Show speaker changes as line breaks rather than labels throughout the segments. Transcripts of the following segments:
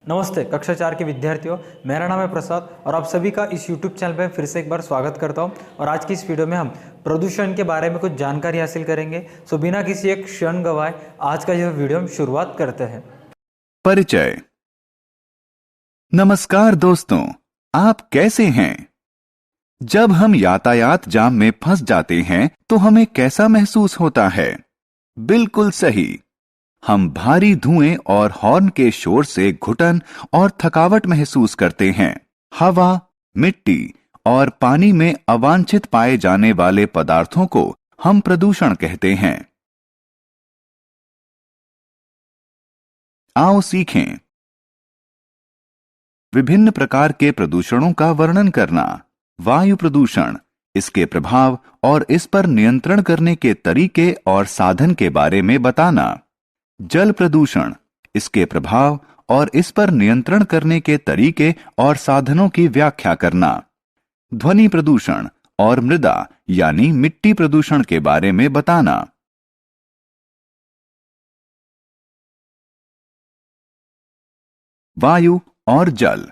नमस्ते कक्षा 4 के विद्यार्थियों, मेरा नाम है प्रसाद और आप सभी का इस YouTube चैनल पे फिर से एक बार स्वागत करता हूं। और आज की इस वीडियो में हम प्रदूषण के बारे में कुछ जानकारी हासिल करेंगे। सो बिना किसी एक क्षण गवाए आज का यह वीडियो हम शुरुआत करते हैं।
परिचय। नमस्कार दोस्तों, आप कैसे हैं? जब हम यातायात जाम में फंस जाते हैं तो हमें कैसा महसूस होता है? बिल्कुल सही, हम भारी धुएं और हॉर्न के शोर से घुटन और थकावट महसूस करते हैं। हवा, मिट्टी और पानी में अवांछित पाए जाने वाले पदार्थों को हम प्रदूषण कहते हैं। आओ सीखें। विभिन्न प्रकार के प्रदूषणों का वर्णन करना। वायु प्रदूषण, इसके प्रभाव और इस पर नियंत्रण करने के तरीके और साधन के बारे में बताना। जल प्रदूषण, इसके प्रभाव और इस पर नियंत्रण करने के तरीके और साधनों की व्याख्या करना। ध्वनि प्रदूषण और मृदा यानी मिट्टी प्रदूषण के बारे में बताना। वायु और जल।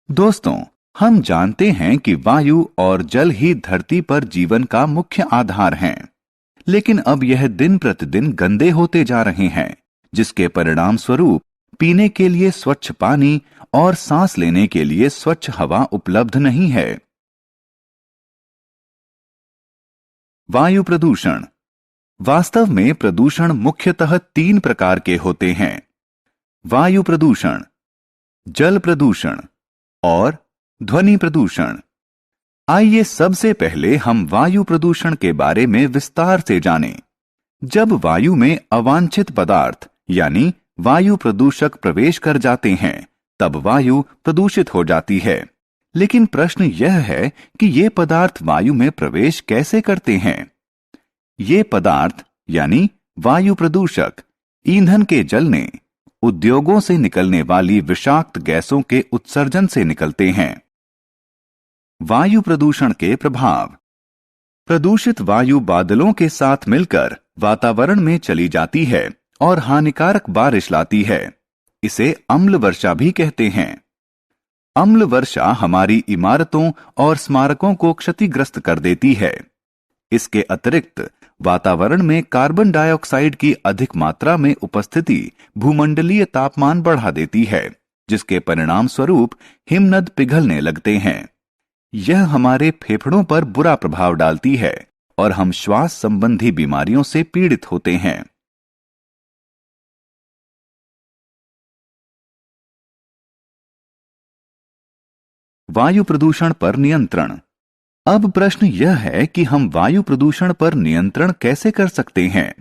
दोस्तों, हम जानते हैं कि वायु और जल ही धरती पर जीवन का मुख्य आधार हैं। लेकिन अब यह दिन प्रतिदिन गंदे होते जा रहे हैं, जिसके परिणाम स्वरूप पीने के लिए स्वच्छ पानी और सांस लेने के लिए स्वच्छ हवा उपलब्ध नहीं है। वायु प्रदूषण। वास्तव में प्रदूषण मुख्यतः 3 प्रकार के होते हैं: वायु प्रदूषण, जल प्रदूषण और ध्वनि प्रदूषण। आइए सबसे पहले हम वायु प्रदूषण के बारे में विस्तार से जानें। जब वायु में अवांछित पदार्थ यानी वायु प्रदूषक प्रवेश कर जाते हैं, तब वायु प्रदूषित हो जाती है। लेकिन प्रश्न यह है कि ये पदार्थ वायु में प्रवेश कैसे करते हैं? ये पदार्थ यानी वायु प्रदूषक ईंधन के जलने, उद्योगों से निकलने वाली विषाक्त गैसों के उत्सर्जन से निकलते हैं। वायु प्रदूषण के प्रभाव। प्रदूषित वायु बादलों के साथ मिलकर वातावरण में चली जाती है और हानिकारक बारिश लाती है। इसे अम्ल वर्षा भी कहते हैं। अम्ल वर्षा हमारी इमारतों और स्मारकों को क्षतिग्रस्त कर देती है। इसके अतिरिक्त वातावरण में कार्बन डाइऑक्साइड की अधिक मात्रा में उपस्थिति भूमंडलीय तापमान बढ़ा देती है, जिसके परिणाम स्वरूप हिमनद पिघलने लगते हैं। यह हमारे फेफड़ों पर बुरा प्रभाव डालती है और हम श्वास संबंधी बीमारियों से पीड़ित होते हैं। वायु प्रदूषण पर नियंत्रण। अब प्रश्न यह है कि हम वायु प्रदूषण पर नियंत्रण कैसे कर सकते हैं?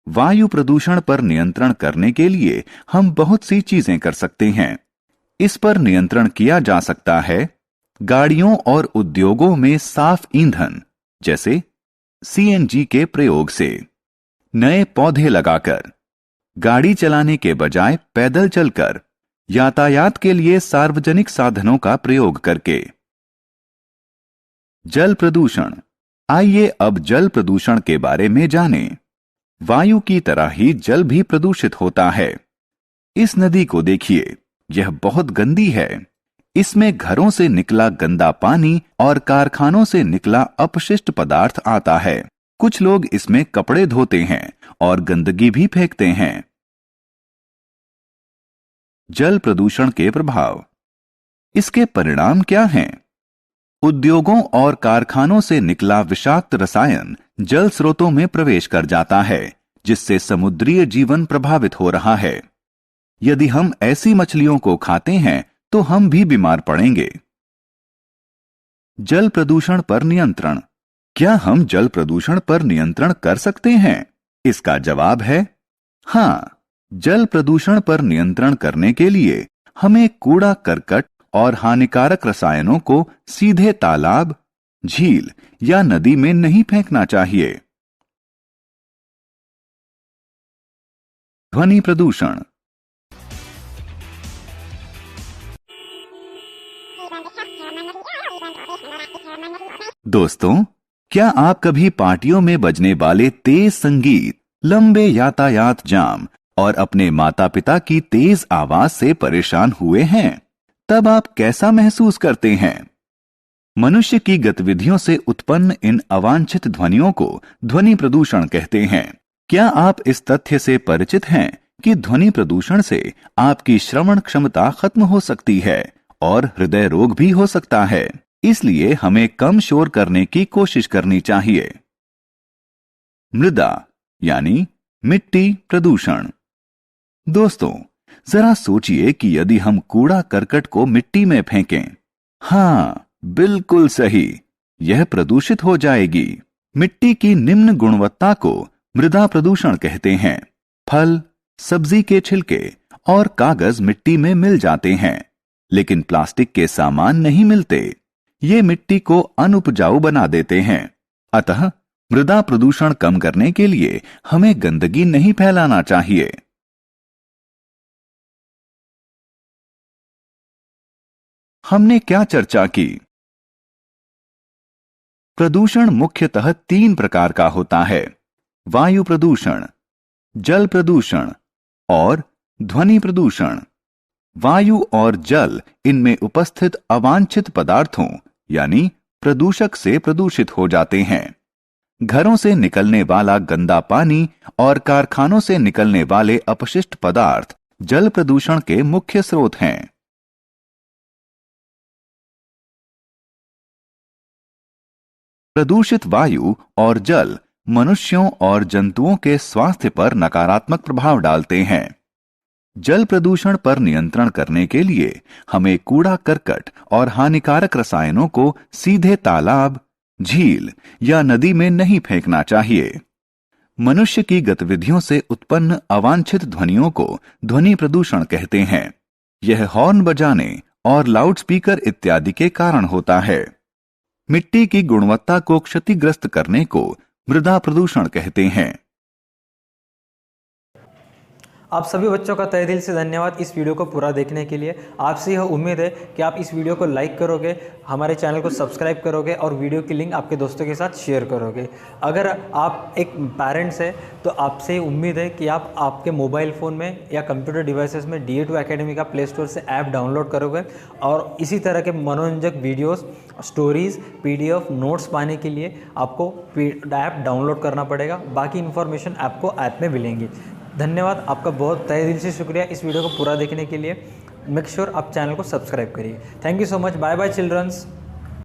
वायु प्रदूषण पर नियंत्रण करने के लिए हम बहुत सी चीजें कर सकते हैं। इस पर नियंत्रण किया जा सकता है गाड़ियों और उद्योगों में साफ ईंधन जैसे सीएनजी के प्रयोग से, नए पौधे लगाकर, गाड़ी चलाने के बजाय पैदल चलकर, यातायात के लिए सार्वजनिक साधनों का प्रयोग करके। जल प्रदूषण। आइए अब जल प्रदूषण के बारे में जानें। वायु की तरह ही जल भी प्रदूषित होता है। इस नदी को देखिए, यह बहुत गंदी है। इसमें घरों से निकला गंदा पानी और कारखानों से निकला अपशिष्ट पदार्थ आता है। कुछ लोग इसमें कपड़े धोते हैं और गंदगी भी फेंकते हैं। जल प्रदूषण के प्रभाव। इसके परिणाम क्या हैं? उद्योगों और कारखानों से निकला विषाक्त रसायन जल स्रोतों में प्रवेश कर जाता है, जिससे समुद्रीय जीवन प्रभावित हो रहा है। यदि हम ऐसी मछलियों को खाते हैं तो हम भी बीमार पड़ेंगे। जल प्रदूषण पर नियंत्रण। क्या हम जल प्रदूषण पर नियंत्रण कर सकते हैं? इसका जवाब है हां। जल प्रदूषण पर नियंत्रण करने के लिए हमें कूड़ा करकट और हानिकारक रसायनों को सीधे तालाब, झील या नदी में नहीं फेंकना चाहिए। ध्वनि प्रदूषण। दोस्तों, क्या आप कभी पार्टियों में बजने वाले तेज संगीत, लंबे यातायात जाम और अपने माता पिता की तेज आवाज से परेशान हुए हैं, तब आप कैसा महसूस करते हैं? मनुष्य की गतिविधियों से उत्पन्न इन अवांछित ध्वनियों को ध्वनि प्रदूषण कहते हैं। क्या आप इस तथ्य से परिचित हैं कि ध्वनि प्रदूषण से आपकी श्रवण क्षमता खत्म हो सकती है और हृदय रोग भी हो सकता है? इसलिए हमें कम शोर करने की कोशिश करनी चाहिए। मृदा यानी मिट्टी प्रदूषण। दोस्तों, जरा सोचिए कि यदि हम कूड़ा करकट को मिट्टी में फेंकें, हाँ, बिल्कुल सही, यह प्रदूषित हो जाएगी। मिट्टी की निम्न गुणवत्ता को मृदा प्रदूषण कहते हैं। फल, सब्जी के छिलके और कागज मिट्टी में मिल जाते हैं, लेकिन प्लास्टिक के सामान नहीं मिलते। ये मिट्टी को अनुपजाऊ बना देते हैं। अतः मृदा प्रदूषण कम करने के लिए हमें गंदगी नहीं फैलाना चाहिए। हमने क्या चर्चा की? प्रदूषण मुख्यतः 3 प्रकार का होता है: वायु प्रदूषण, जल प्रदूषण और ध्वनि प्रदूषण। वायु और जल इनमें उपस्थित अवांछित पदार्थों यानी प्रदूषक से प्रदूषित हो जाते हैं। घरों से निकलने वाला गंदा पानी और कारखानों से निकलने वाले अपशिष्ट पदार्थ जल प्रदूषण के मुख्य स्रोत हैं। प्रदूषित वायु और जल मनुष्यों और जंतुओं के स्वास्थ्य पर नकारात्मक प्रभाव डालते हैं। जल प्रदूषण पर नियंत्रण करने के लिए हमें कूड़ा करकट और हानिकारक रसायनों को सीधे तालाब, झील या नदी में नहीं फेंकना चाहिए। मनुष्य की गतिविधियों से उत्पन्न अवांछित ध्वनियों को ध्वनि प्रदूषण कहते हैं। यह हॉर्न बजाने और लाउडस्पीकर इत्यादि के कारण होता है। मिट्टी की गुणवत्ता को क्षतिग्रस्त करने को मृदा प्रदूषण कहते हैं।
आप सभी बच्चों का तहे दिल से धन्यवाद इस वीडियो को पूरा देखने के लिए। आपसे यह उम्मीद है कि आप इस वीडियो को लाइक करोगे, हमारे चैनल को सब्सक्राइब करोगे और वीडियो की लिंक आपके दोस्तों के साथ शेयर करोगे। अगर आप एक पेरेंट्स हैं तो आपसे उम्मीद है कि आप आपके मोबाइल फ़ोन में या कंप्यूटर डिवाइसेस में DA2 एकेडमी का प्ले स्टोर से ऐप डाउनलोड करोगे और इसी तरह के मनोरंजक वीडियोस, स्टोरीज़, PDF, नोट्स पाने के लिए आपको ऐप डाउनलोड करना पड़ेगा। बाकी इन्फॉर्मेशन आपको ऐप में मिलेंगी। धन्यवाद, आपका बहुत तहे दिल से शुक्रिया इस वीडियो को पूरा देखने के लिए। मेक श्योर आप चैनल को सब्सक्राइब करिए। Thank you so much. Bye bye children's.